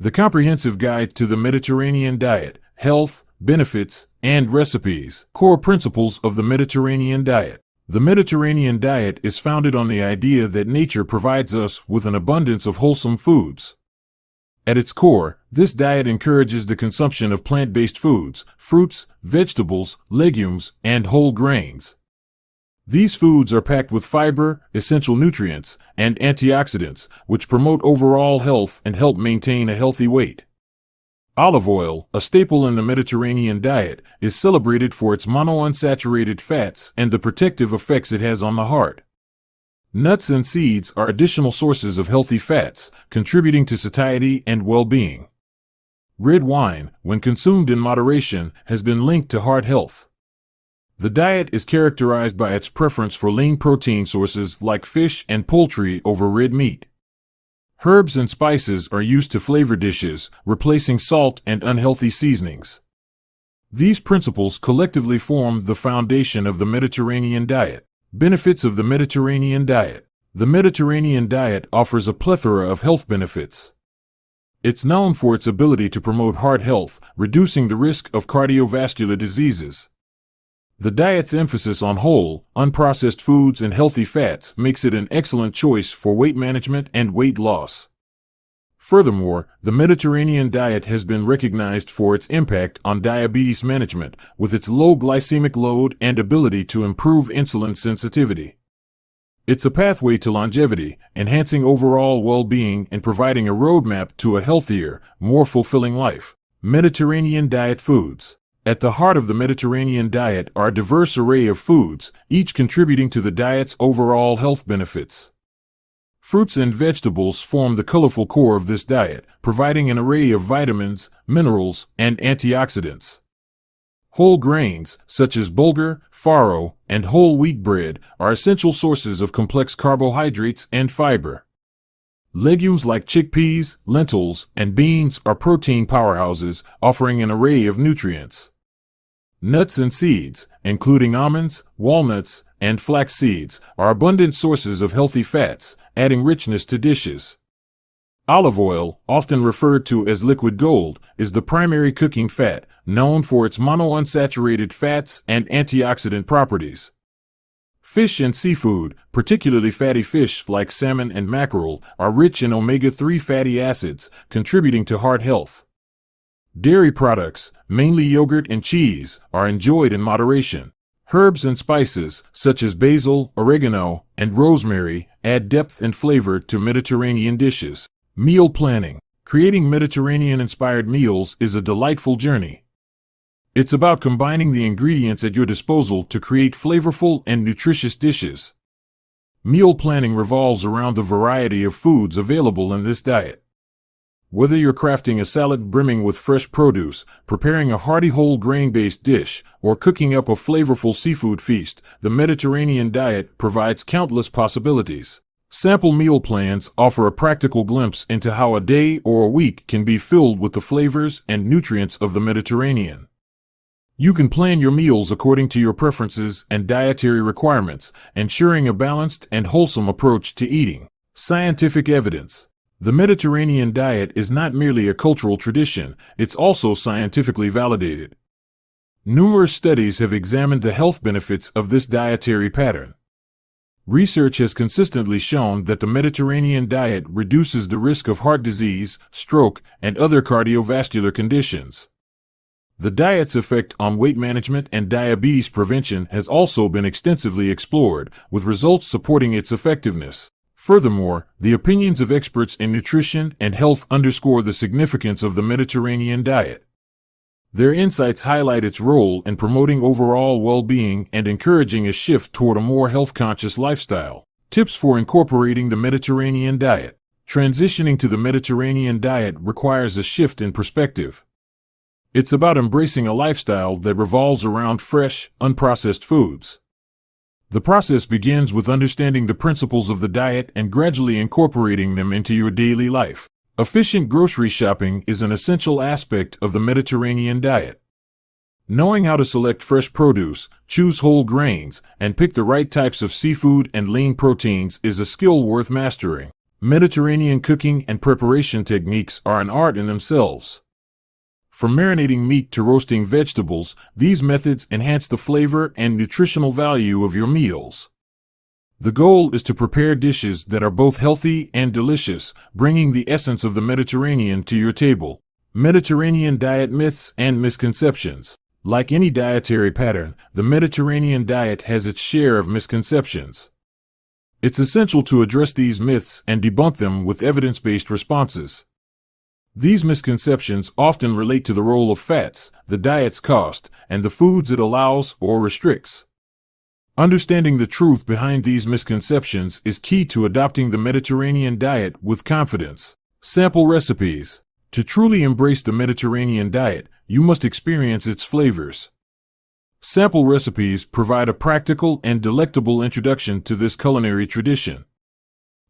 The Comprehensive Guide to the Mediterranean Diet, Health, Benefits, and Recipes. Core Principles of the Mediterranean Diet. The Mediterranean diet is founded on the idea that nature provides us with an abundance of wholesome foods. At its core, this diet encourages the consumption of plant-based foods, fruits, vegetables, legumes, and whole grains. These foods are packed with fiber, essential nutrients, and antioxidants, which promote overall health and help maintain a healthy weight. Olive oil, a staple in the Mediterranean diet, is celebrated for its monounsaturated fats and the protective effects it has on the heart. Nuts and seeds are additional sources of healthy fats, contributing to satiety and well-being. Red wine, when consumed in moderation, has been linked to heart health. The diet is characterized by its preference for lean protein sources like fish and poultry over red meat. Herbs and spices are used to flavor dishes, replacing salt and unhealthy seasonings. These principles collectively form the foundation of the Mediterranean diet. Benefits of the Mediterranean diet. The Mediterranean diet offers a plethora of health benefits. It's known for its ability to promote heart health, reducing the risk of cardiovascular diseases. The diet's emphasis on whole, unprocessed foods and healthy fats makes it an excellent choice for weight management and weight loss. Furthermore, the Mediterranean diet has been recognized for its impact on diabetes management, with its low glycemic load and ability to improve insulin sensitivity. It's a pathway to longevity, enhancing overall well-being and providing a roadmap to a healthier, more fulfilling life. Mediterranean diet foods. At the heart of the Mediterranean diet are a diverse array of foods, each contributing to the diet's overall health benefits. Fruits and vegetables form the colorful core of this diet, providing an array of vitamins, minerals, and antioxidants. Whole grains, such as bulgur, farro, and whole wheat bread, are essential sources of complex carbohydrates and fiber. Legumes like chickpeas, lentils, and beans are protein powerhouses, offering an array of nutrients. Nuts and seeds, including almonds, walnuts, and flax seeds, are abundant sources of healthy fats, adding richness to dishes. Olive oil, often referred to as liquid gold, is the primary cooking fat, known for its monounsaturated fats and antioxidant properties. Fish and seafood, particularly fatty fish like salmon and mackerel, are rich in omega-3 fatty acids, contributing to heart health. Dairy products, mainly yogurt and cheese, are enjoyed in moderation. Herbs and spices, such as basil, oregano, and rosemary, add depth and flavor to Mediterranean dishes. Meal planning. Creating Mediterranean-inspired meals is a delightful journey. It's about combining the ingredients at your disposal to create flavorful and nutritious dishes. Meal planning revolves around the variety of foods available in this diet. Whether you're crafting a salad brimming with fresh produce, preparing a hearty whole grain-based dish, or cooking up a flavorful seafood feast, the Mediterranean diet provides countless possibilities. Sample meal plans offer a practical glimpse into how a day or a week can be filled with the flavors and nutrients of the Mediterranean. You can plan your meals according to your preferences and dietary requirements, ensuring a balanced and wholesome approach to eating. Scientific evidence. The Mediterranean diet is not merely a cultural tradition, it's also scientifically validated. Numerous studies have examined the health benefits of this dietary pattern. Research has consistently shown that the Mediterranean diet reduces the risk of heart disease, stroke, and other cardiovascular conditions. The diet's effect on weight management and diabetes prevention has also been extensively explored, with results supporting its effectiveness. Furthermore, the opinions of experts in nutrition and health underscore the significance of the Mediterranean diet. Their insights highlight its role in promoting overall well-being and encouraging a shift toward a more health-conscious lifestyle. Tips for incorporating the Mediterranean diet. Transitioning to the Mediterranean diet requires a shift in perspective. It's about embracing a lifestyle that revolves around fresh, unprocessed foods. The process begins with understanding the principles of the diet and gradually incorporating them into your daily life. Efficient grocery shopping is an essential aspect of the Mediterranean diet. Knowing how to select fresh produce, choose whole grains, and pick the right types of seafood and lean proteins is a skill worth mastering. Mediterranean cooking and preparation techniques are an art in themselves. From marinating meat to roasting vegetables, these methods enhance the flavor and nutritional value of your meals. The goal is to prepare dishes that are both healthy and delicious, bringing the essence of the Mediterranean to your table. Mediterranean diet myths and misconceptions. Like any dietary pattern, the Mediterranean diet has its share of misconceptions. It's essential to address these myths and debunk them with evidence-based responses. These misconceptions often relate to the role of fats, the diet's cost, and the foods it allows or restricts. Understanding the truth behind these misconceptions is key to adopting the Mediterranean diet with confidence. Sample recipes. To truly embrace the Mediterranean diet, you must experience its flavors. Sample recipes provide a practical and delectable introduction to this culinary tradition.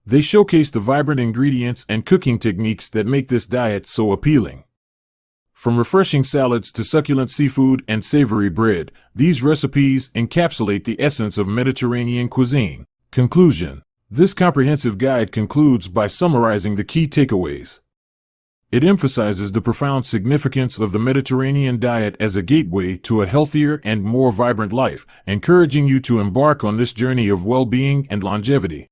They showcase the vibrant ingredients and cooking techniques that make this diet so appealing. From refreshing salads to succulent seafood and savory bread, these recipes encapsulate the essence of Mediterranean cuisine. Conclusion. This comprehensive guide concludes by summarizing the key takeaways. It emphasizes the profound significance of the Mediterranean diet as a gateway to a healthier and more vibrant life, encouraging you to embark on this journey of well-being and longevity.